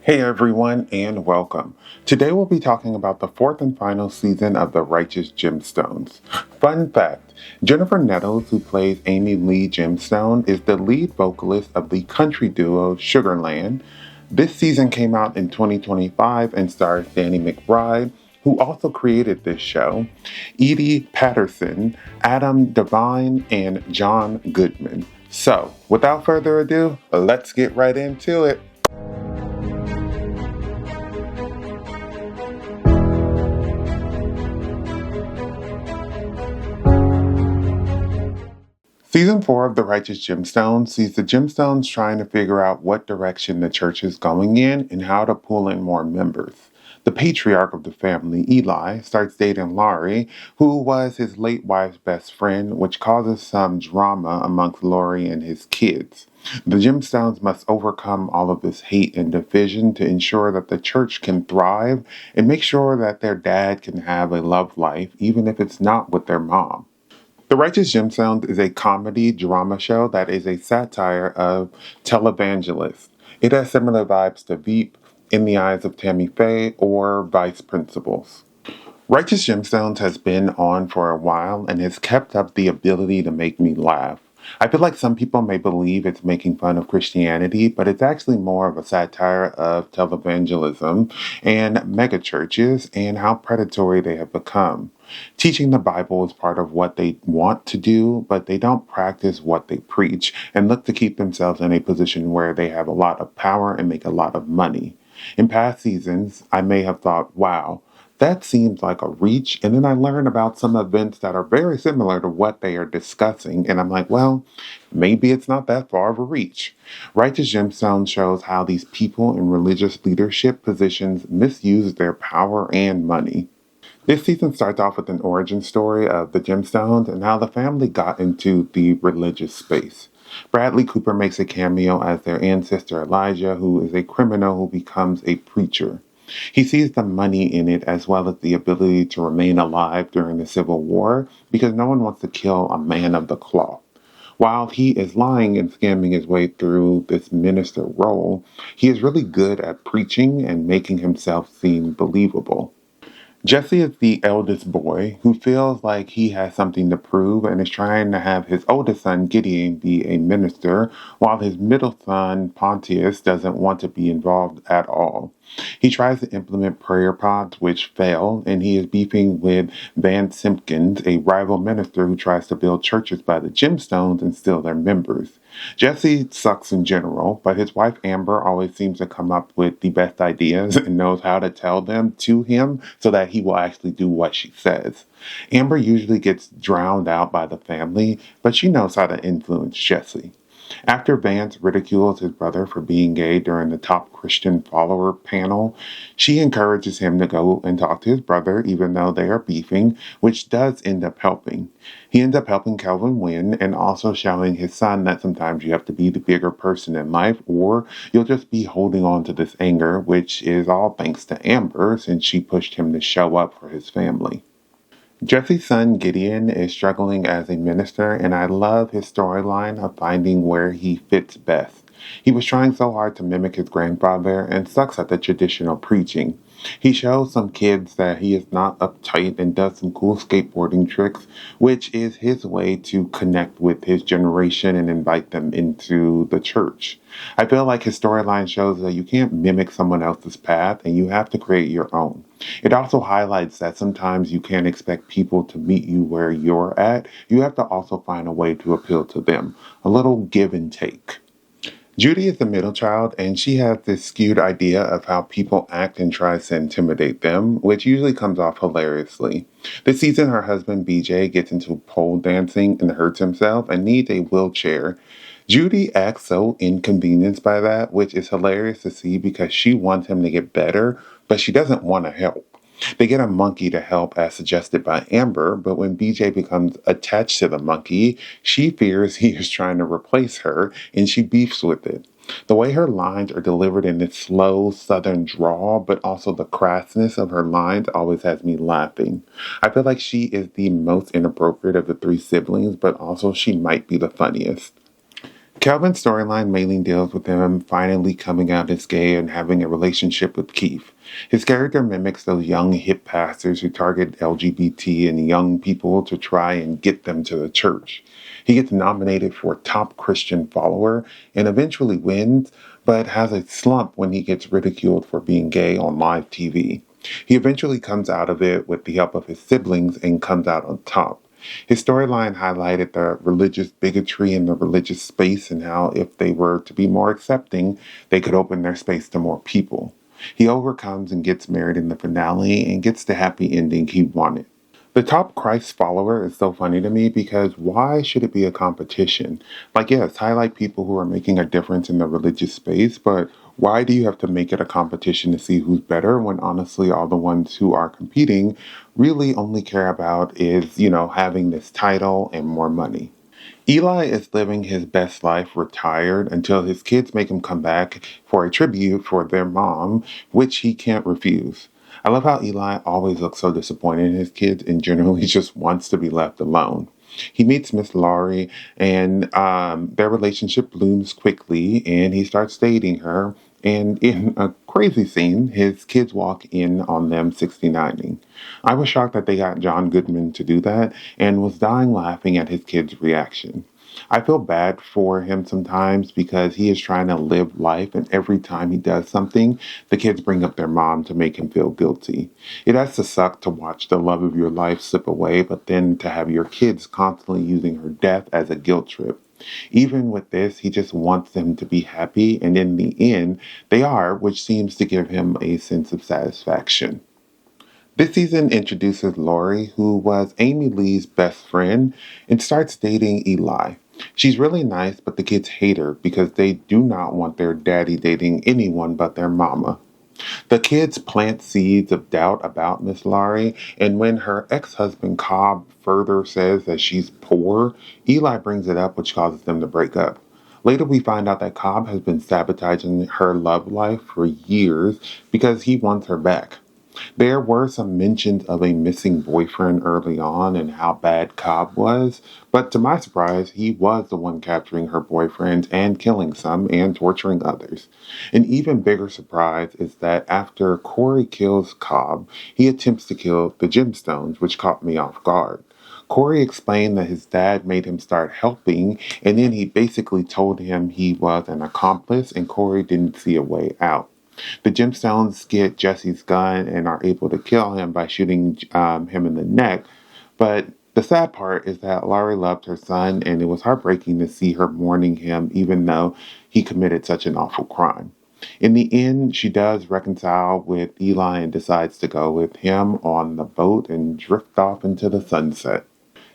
Hey everyone, and welcome. Today we'll be talking about the fourth and final season of the Righteous Gemstones. Fun fact, Jennifer Nettles, who plays Amy Lee Gemstone, is the lead vocalist of the country duo Sugarland. This season came out in 2025 and stars Danny McBride, who also created this show, Edi Patterson, Devine, and John Goodman. So, without further ado, let's get right into it. Season 4 of The Righteous Gemstones sees the Gemstones trying to figure out what direction the church is going in and how to pull in more members. The patriarch of the family, Eli, starts dating Laurie, who was his late wife's best friend, which causes some drama amongst Laurie and his kids. The Gemstones must overcome all of this hate and division to ensure that the church can thrive and make sure that their dad can have a love life, even if it's not with their mom. The Righteous Gemstones is a comedy drama show that is a satire of televangelists. It has similar vibes to Veep, In the Eyes of Tammy Faye, or Vice Principals. Righteous Gemstones has been on for a while and has kept up the ability to make me laugh. I feel like some people may believe it's making fun of Christianity, but it's actually more of a satire of televangelism and megachurches and how predatory they have become. Teaching the Bible is part of what they want to do, but they don't practice what they preach and look to keep themselves in a position where they have a lot of power and make a lot of money. In past seasons, I may have thought, wow, that seems like a reach. And then I learn about some events that are very similar to what they are discussing. And I'm like, well, maybe it's not that far of a reach. Righteous Gemstone shows how these people in religious leadership positions misuse their power and money. This season starts off with an origin story of the Gemstones and how the family got into the religious space. Bradley Cooper makes a cameo as their ancestor Elijah, who is a criminal who becomes a preacher. He sees the money in it as well as the ability to remain alive during the Civil War because no one wants to kill a man of the cloth. While he is lying and scamming his way through this minister role, he is really good at preaching and making himself seem believable. Jesse is the eldest boy who feels like he has something to prove and is trying to have his oldest son Gideon be a minister, while his middle son Pontius doesn't want to be involved at all. He tries to implement prayer pods which fail, and he is beefing with Van Simpkins, a rival minister who tries to build churches by the Gemstones and steal their members. Jesse sucks in general, but his wife Amber always seems to come up with the best ideas and knows how to tell them to him so that he will actually do what she says. Amber usually gets drowned out by the family, but she knows how to influence Jesse. After Vance ridicules his brother for being gay during the top Christian follower panel, she encourages him to go and talk to his brother even though they are beefing, which does end up helping. He ends up helping Calvin win and also showing his son that sometimes you have to be the bigger person in life or you'll just be holding on to this anger, which is all thanks to Amber since she pushed him to show up for his family. Jesse's son Gideon is struggling as a minister, and I love his storyline of finding where he fits best. He was trying so hard to mimic his grandfather and sucks at the traditional preaching. He shows some kids that he is not uptight and does some cool skateboarding tricks, which is his way to connect with his generation and invite them into the church. I feel like his storyline shows that you can't mimic someone else's path and you have to create your own. It also highlights that sometimes you can't expect people to meet you where you're at. You have to also find a way to appeal to them. A little give and take. Judy is the middle child, and she has this skewed idea of how people act and tries to intimidate them, which usually comes off hilariously. This season, her husband BJ gets into pole dancing and hurts himself and needs a wheelchair. Judy acts so inconvenienced by that, which is hilarious to see because she wants him to get better, but she doesn't want to help. They get a monkey to help as suggested by Amber, but when BJ becomes attached to the monkey, she fears he is trying to replace her and she beefs with it. The way her lines are delivered in this slow southern drawl, but also the crassness of her lines always has me laughing. I feel like she is the most inappropriate of the three siblings, but also she might be the funniest. Calvin's storyline mainly deals with him finally coming out as gay and having a relationship with Keith. His character mimics those young hip pastors who target LGBT and young people to try and get them to the church. He gets nominated for Top Christian Follower and eventually wins, but has a slump when he gets ridiculed for being gay on live TV. He eventually comes out of it with the help of his siblings and comes out on top. His storyline highlighted the religious bigotry in the religious space and how, if they were to be more accepting, they could open their space to more people. He overcomes and gets married in the finale and gets the happy ending he wanted. The top Christ follower is so funny to me because why should it be a competition? Like, yes, highlight people who are making a difference in the religious space, but why do you have to make it a competition to see who's better when honestly all the ones who are competing really only care about is, having this title and more money? Eli is living his best life retired until his kids make him come back for a tribute for their mom, which he can't refuse. I love how Eli always looks so disappointed in his kids and generally just wants to be left alone. He meets Miss Laurie, and their relationship blooms quickly, and he starts dating her. And in a crazy scene, his kids walk in on them 69ing. I was shocked that they got John Goodman to do that and was dying laughing at his kids' reaction. I feel bad for him sometimes because he is trying to live life, and every time he does something, the kids bring up their mom to make him feel guilty. It has to suck to watch the love of your life slip away, but then to have your kids constantly using her death as a guilt trip. Even with this, he just wants them to be happy, and in the end, they are, which seems to give him a sense of satisfaction. This season introduces Laurie, who was Amy Lee's best friend, and starts dating Eli. She's really nice, but the kids hate her because they do not want their daddy dating anyone but their mama. The kids plant seeds of doubt about Miss Laurie, and when her ex-husband Cobb further says that she's poor, Eli brings it up, which causes them to break up. Later, we find out that Cobb has been sabotaging her love life for years because he wants her back. There were some mentions of a missing boyfriend early on and how bad Cobb was, but to my surprise, he was the one capturing her boyfriends and killing some and torturing others. An even bigger surprise is that after Corey kills Cobb, he attempts to kill the Gemstones, which caught me off guard. Corey explained that his dad made him start helping, and then he basically told him he was an accomplice, and Corey didn't see a way out. The Gemstones get Jesse's gun and are able to kill him by shooting him in the neck. But the sad part is that Laurie loved her son, and it was heartbreaking to see her mourning him, even though he committed such an awful crime. In the end, she does reconcile with Eli and decides to go with him on the boat and drift off into the sunset.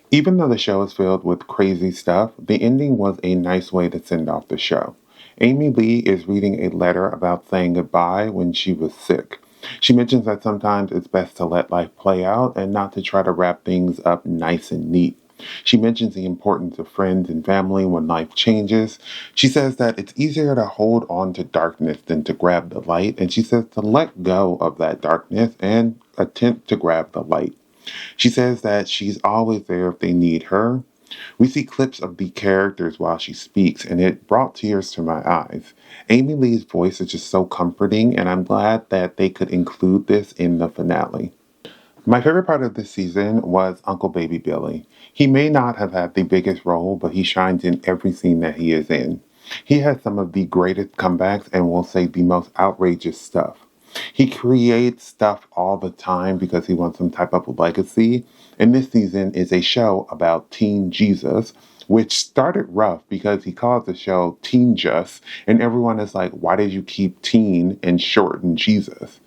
Even though the show is filled with crazy stuff, the ending was a nice way to send off the show. Amy Lee is reading a letter about saying goodbye when she was sick. She mentions that sometimes it's best to let life play out and not to try to wrap things up nice and neat. She mentions the importance of friends and family when life changes. She says that it's easier to hold on to darkness than to grab the light, and she says to let go of that darkness and attempt to grab the light. She says that she's always there if they need her. We see clips of the characters while she speaks, and it brought tears to my eyes. Amy Lee's voice is just so comforting, and I'm glad that they could include this in the finale. My favorite part of this season was Uncle Baby Billy. He may not have had the biggest role, but he shines in every scene that he is in. He has some of the greatest comebacks and will say the most outrageous stuff. He creates stuff all the time because he wants some type of legacy. And this season is a show about Teen Jesus, which started rough because he calls the show Teen Just, and everyone is like, why did you keep teen and shorten Jesus?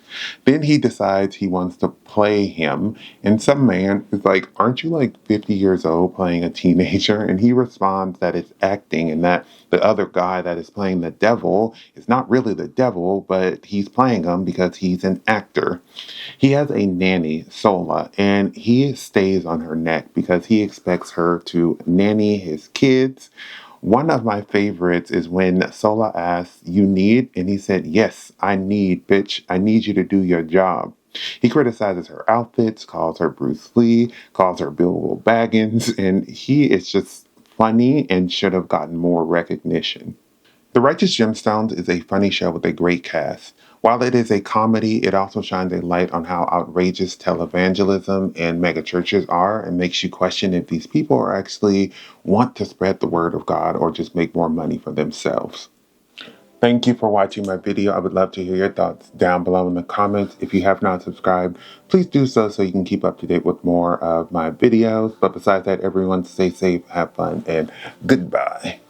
Then he decides he wants to play him, and some man is like, aren't you like 50 years old playing a teenager? And he responds that it's acting and that the other guy that is playing the devil is not really the devil, but he's playing him because he's an actor. He has a nanny, Sola, and he stays on her neck because he expects her to nanny his kids. One of my favorites is when Sola asks, you need? And he said, yes, I need, bitch. I need you to do your job. He criticizes her outfits, calls her Bruce Lee, calls her Bilbo Baggins, and he is just funny and should have gotten more recognition. The Righteous Gemstones is a funny show with a great cast. While it is a comedy, it also shines a light on how outrageous televangelism and megachurches are and makes you question if these people are actually want to spread the word of God or just make more money for themselves. Thank you for watching my video. I would love to hear your thoughts down below in the comments. If you have not subscribed, please do so you can keep up to date with more of my videos. But besides that, everyone stay safe, have fun, and goodbye.